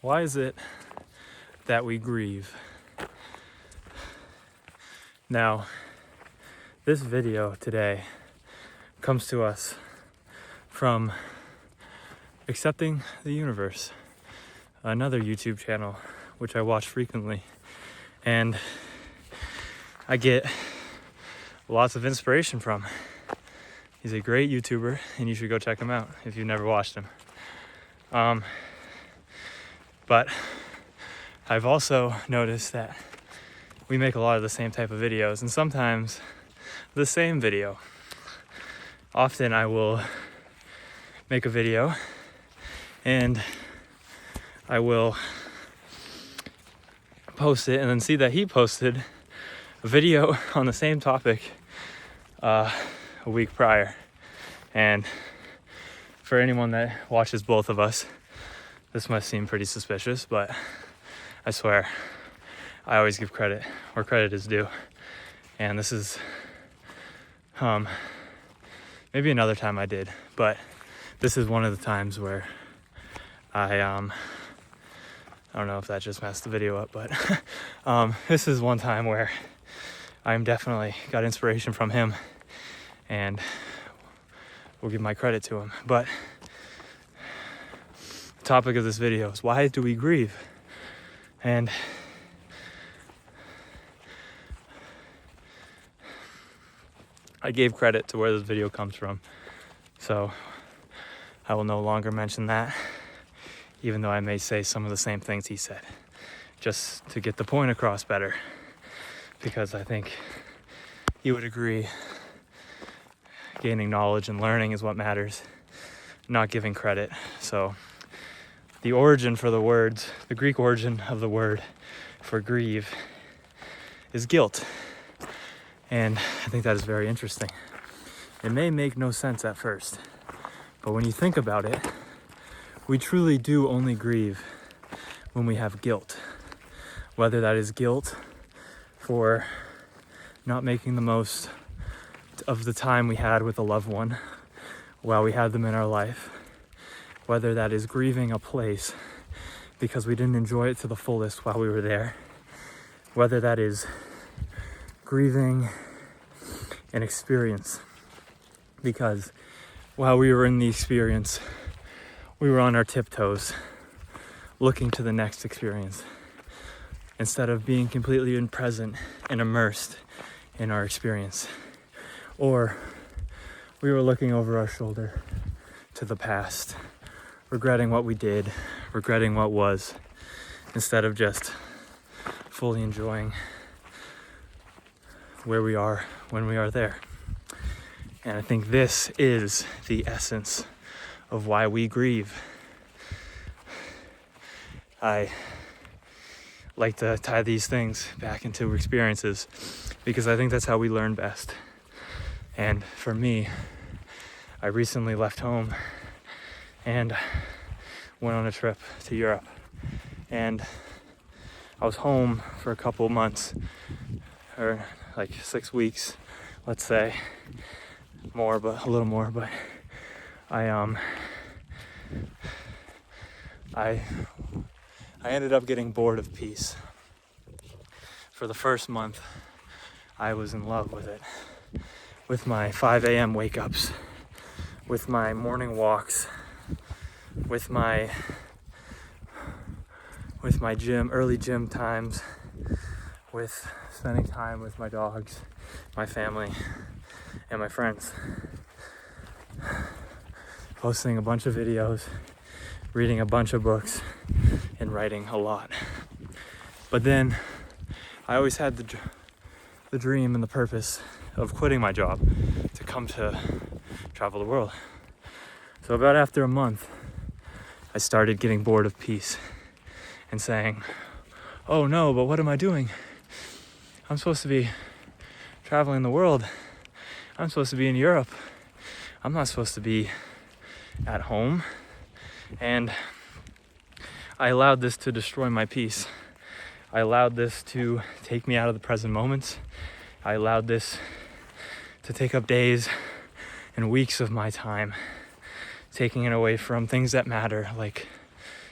Why is it that we grieve? Now, this video today comes to us from Accepting the Universe, another YouTube channel which I watch frequently, and I get lots of inspiration from. He's a great YouTuber, and you should go check him out if you've never watched him. But I've also noticed that we make a lot of the same type of videos, and sometimes the same video. Often I will make a video and I will post it and then see that he posted a video on the same topic a week prior. And for anyone that watches both of us, this must seem pretty suspicious, but I swear I always give credit where credit is due. And this is maybe another time I did, but this is one of the times where I don't know if that just messed the video up, but this is one time where I'm definitely got inspiration from him, and we'll give my credit to him. But the topic of this video is, why do we grieve? And I gave credit to where this video comes from, so I will no longer mention that, even though I may say some of the same things he said, just to get the point across better, because I think he would agree gaining knowledge and learning is what matters, not giving credit. So the origin for the words, the Greek origin of the word for grieve is guilt. And I think that is very interesting. It may make no sense at first, but when you think about it, we truly do only grieve when we have guilt. Whether that is guilt for not making the most of the time we had with a loved one while we had them in our life, whether that is grieving a place because we didn't enjoy it to the fullest while we were there, whether that is grieving an experience because while we were in the experience, we were on our tiptoes looking to the next experience instead of being completely present and immersed in our experience. Or we were looking over our shoulder to the past, regretting what we did, regretting what was, instead of just fully enjoying where we are when we are there. And I think this is the essence of why we grieve. I like to tie these things back into experiences because I think that's how we learn best. And for me, I recently left home and went on a trip to Europe, and I was home for a couple months, or like 6 weeks, let's say, more, but a little more. But I ended up getting bored of peace. For the first month, I was in love with it, with my 5 a.m. wake-ups, with my morning walks, with my early gym times, with spending time with my dogs, my family, and my friends, posting a bunch of videos, reading a bunch of books, and writing a lot. But then I always had the dream and the purpose of quitting my job to come to travel the world. So about after a month, I started getting bored of peace and saying, oh no, but what am I doing? I'm supposed to be traveling the world. I'm supposed to be in Europe. I'm not supposed to be at home. And I allowed this to destroy my peace. I allowed this to take me out of the present moments. I allowed this to take up days and weeks of my time, taking it away from things that matter, like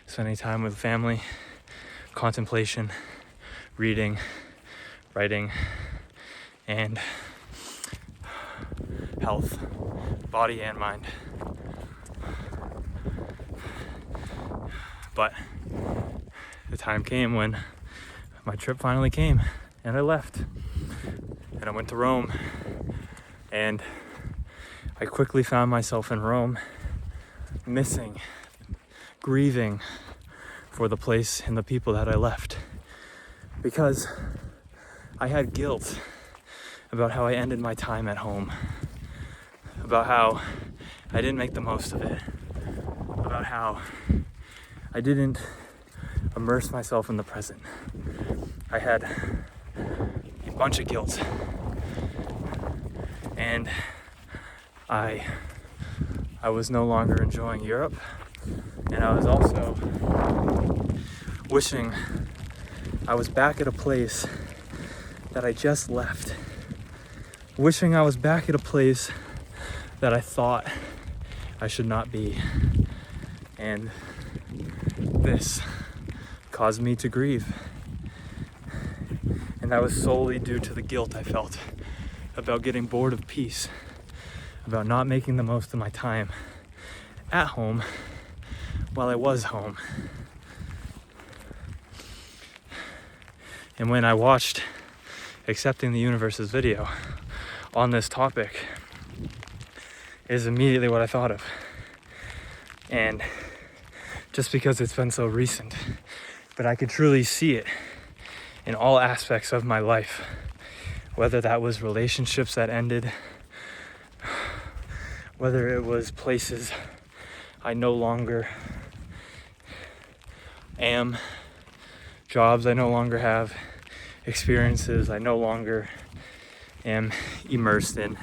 spending time with family, contemplation, reading, writing, and health, body and mind. But the time came when my trip finally came, and I left. And I went to Rome, and I quickly found myself in Rome, missing, grieving for the place and the people that I left, because I had guilt about how I ended my time at home, about how I didn't make the most of it, about how I didn't immerse myself in the present. I had a bunch of guilt, and I was no longer enjoying Europe, and I was also wishing I was back at a place that I just left, wishing I was back at a place that I thought I should not be, and this caused me to grieve. And that was solely due to the guilt I felt about getting bored of peace, about not making the most of my time at home while I was home. And when I watched Accepting the Universe's video on this topic, is immediately what I thought of. And just because it's been so recent, but I could truly see it in all aspects of my life, whether that was relationships that ended, whether it was places I no longer am, jobs I no longer have, experiences I no longer am immersed in.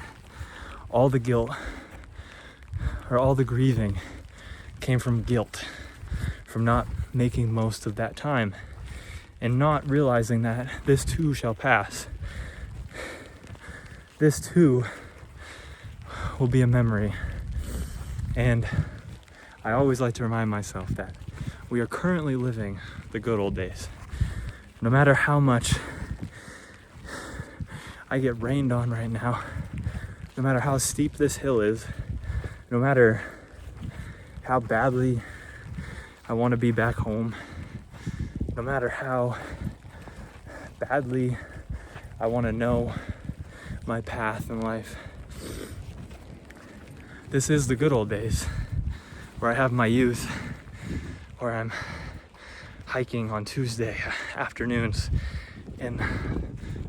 All the guilt or all the grieving came from guilt, from not making most of that time and not realizing that this too shall pass. This too will be a memory. And I always like to remind myself that we are currently living the good old days. No matter how much I get rained on right now, no matter how steep this hill is, no matter how badly I want to be back home, no matter how badly I want to know my path in life, this is the good old days where I have my youth, where I'm hiking on Tuesday afternoons in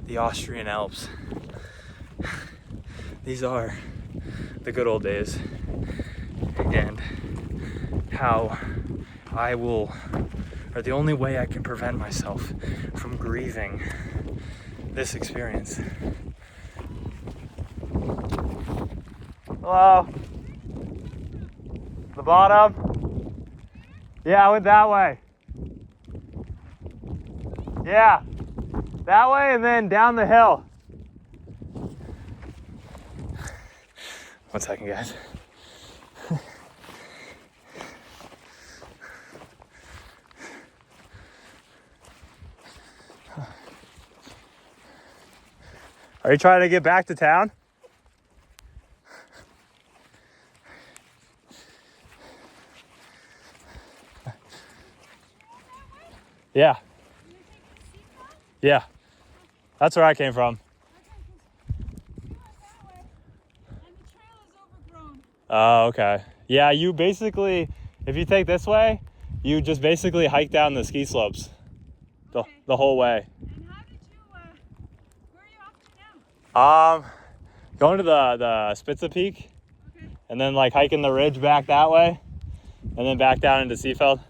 the Austrian Alps. These are the good old days, and how I will, or the only way I can prevent myself from grieving this experience. Hello? The bottom? Yeah, I went that way. Yeah, that way and then down the hill. One second, guys. Are you trying to get back to town? Yeah. Yeah. That's where I came from. Oh, okay. Yeah, you basically, if you take this way, you just basically hike down the ski slopes the whole way. And how did you, where are you off to now? Going to the Spitze Peak, Okay. and then like hiking the ridge back that way, and then back down into Seefeld. Is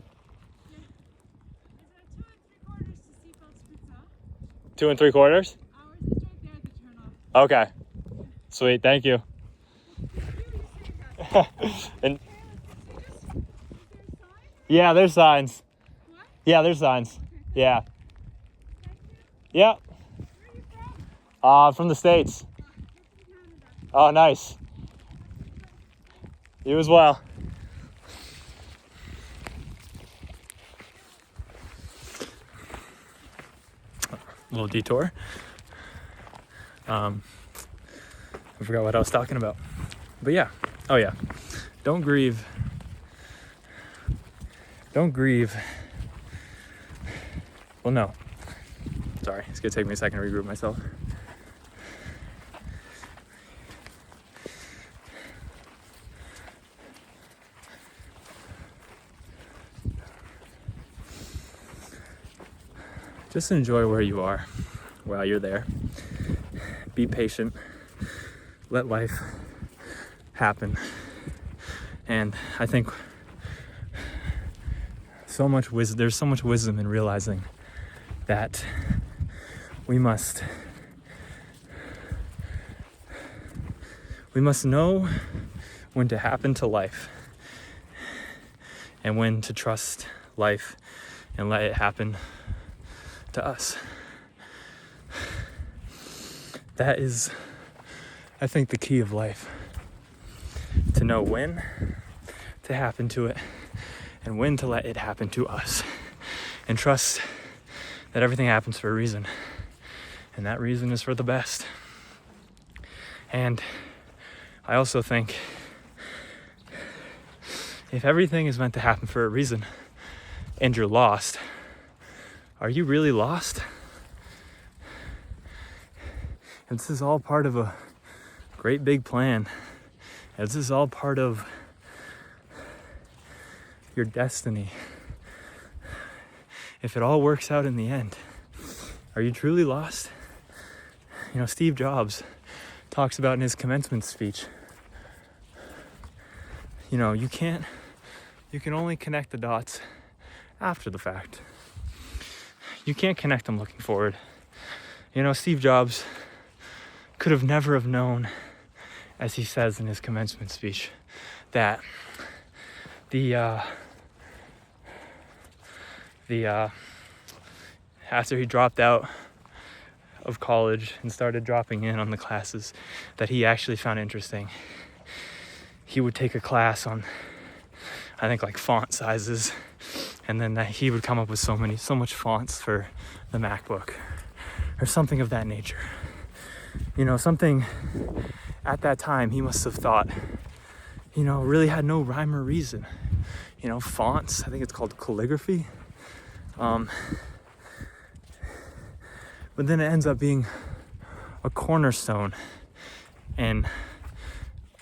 it 2 3/4 to Seefeld Spitze? 2 3/4? Ours is right there at the turnoff. Okay. Sweet, thank you. And yeah, there's signs. What? Yeah, there's signs. Okay. Yeah. Thank you. Yep. Where are you from? From the States. We're from Canada. Oh, nice. You as well. little detour. I forgot what I was talking about. But yeah. Oh yeah. Don't grieve. Don't grieve. Well, no. Sorry, it's gonna take me a second to regroup myself. Just enjoy where you are while you're there. Be patient. Let life happen. And I think there's so much wisdom in realizing that we must know when to happen to life and when to trust life and let it happen to us. That is, I think, the key of life. To know when to happen to it and when to let it happen to us. And trust that everything happens for a reason. And that reason is for the best. And I also think if everything is meant to happen for a reason and you're lost, are you really lost? And this is all part of a great big plan. And this is all part of your destiny. If it all works out in the end, are you truly lost? You know, Steve Jobs talks about in his commencement speech, you know, you can only connect the dots after the fact. You can't connect them looking forward. You know, Steve Jobs could have never have known, as he says in his commencement speech, that after he dropped out of college and started dropping in on the classes that he actually found interesting, he would take a class on, I think, like font sizes, and then that he would come up with so much fonts for the MacBook or something of that nature. You know, something at that time he must have thought, you know, really had no rhyme or reason. You know, fonts, I think it's called calligraphy. But then it ends up being a cornerstone in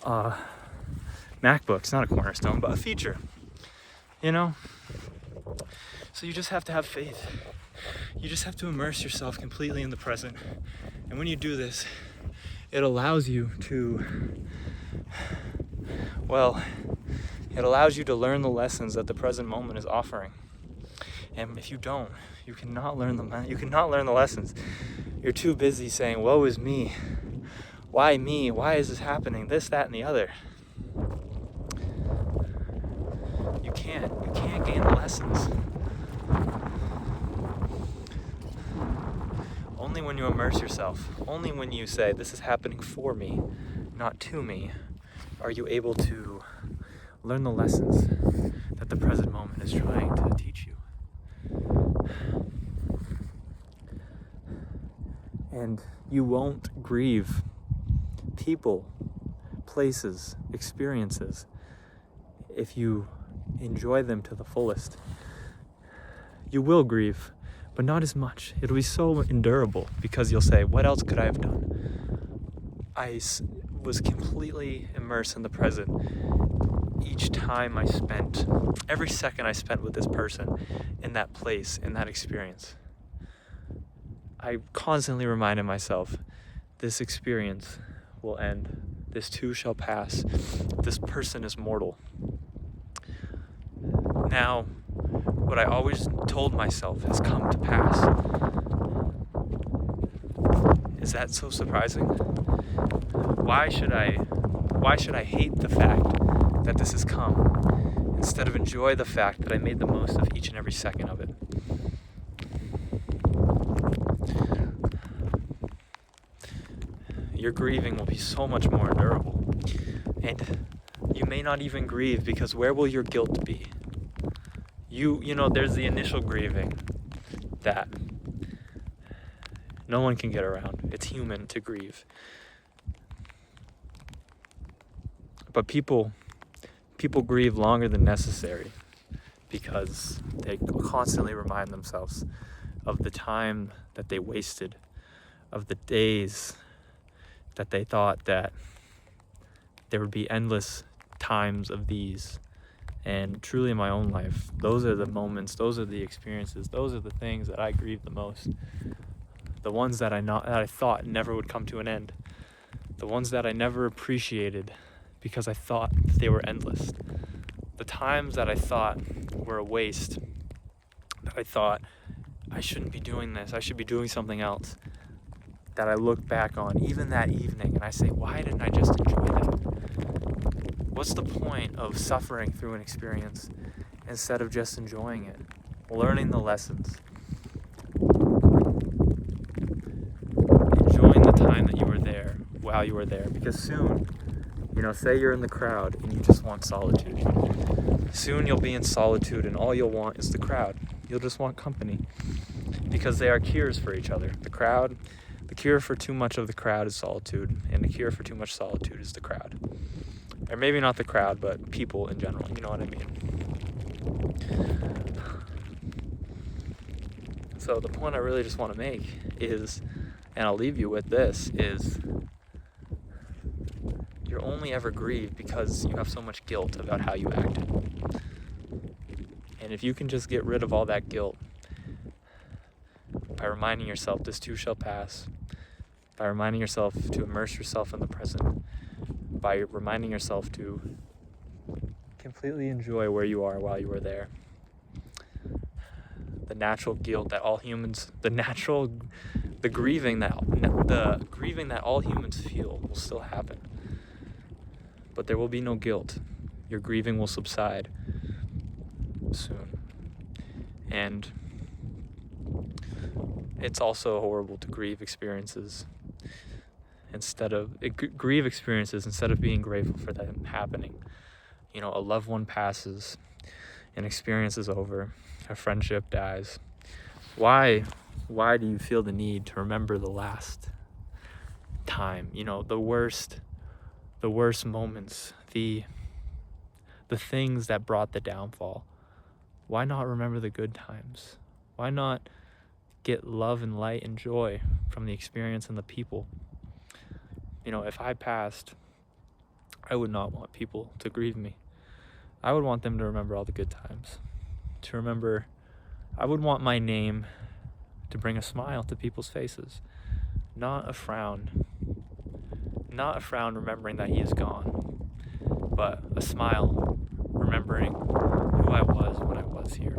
MacBooks, not a cornerstone, but a feature, you know? So you just have to have faith. You just have to immerse yourself completely in the present. And when you do this, it allows you to, it allows you to learn the lessons that the present moment is offering. And if you don't, you cannot learn the lessons. You're too busy saying, woe is me. Why me? Why is this happening? This, that, and the other. You can't gain the lessons. Only when you immerse yourself, only when you say, this is happening for me, not to me, are you able to learn the lessons that the present moment is trying to teach you. And you won't grieve people, places, experiences if you enjoy them to the fullest. You will grieve, but not as much. It'll be so endurable because you'll say, what else could I have done? I was completely immersed in the present. Each time I spent, every second I spent with this person, in that place, in that experience, I constantly reminded myself, this experience will end. This too shall pass. This person is mortal. Now, what I always told myself has come to pass. Is that so surprising? Why should I hate the fact that this has come instead of enjoy the fact that I made the most of each and every second of it? Your grieving will be so much more endurable. And you may not even grieve, because where will your guilt be? You know, there's the initial grieving that No one can get around. It's human to grieve. But people grieve longer than necessary because they constantly remind themselves of the time that they wasted, of the days that they thought that there would be endless times of these. And truly in my own life, those are the moments, those are the experiences, those are the things that I grieve the most. The ones that I thought never would come to an end. The ones that I never appreciated because I thought they were endless. The times that I thought were a waste, that I thought I shouldn't be doing this, I should be doing something else, that I look back on even that evening and I say, why didn't I just enjoy that? What's the point of suffering through an experience instead of just enjoying it, learning the lessons, enjoying the time that you were there while you were there? Because soon, say you're in the crowd and you just want solitude. Soon you'll be in solitude and all you'll want is the crowd. You'll just want company because they are cures for each other. The cure for too much of the crowd is solitude, and the cure for too much solitude is the crowd. Or maybe not the crowd, but people in general, you know what I mean? So the point I really just want to make is, and I'll leave you with this, is you're only ever grieved because you have so much guilt about how you acted. And if you can just get rid of all that guilt by reminding yourself this too shall pass, by reminding yourself to immerse yourself in the present, by reminding yourself to completely enjoy where you are while you were there. The natural guilt that all humans, the grieving that all humans feel will still happen. But there will be no guilt. Your grieving will subside soon. And it's also horrible to grieve experiences instead of being grateful for them happening. A loved one passes, an experience is over, a friendship dies. Why do you feel the need to remember the last time? The worst moments, the things that brought the downfall. Why not remember the good times? Why not get love and light and joy from the experience and the people? If I passed, I would not want people to grieve me. I would want them to remember all the good times. I would want my name to bring a smile to people's faces, not a frown. Not a frown remembering that he is gone, but a smile remembering who I was when I was here.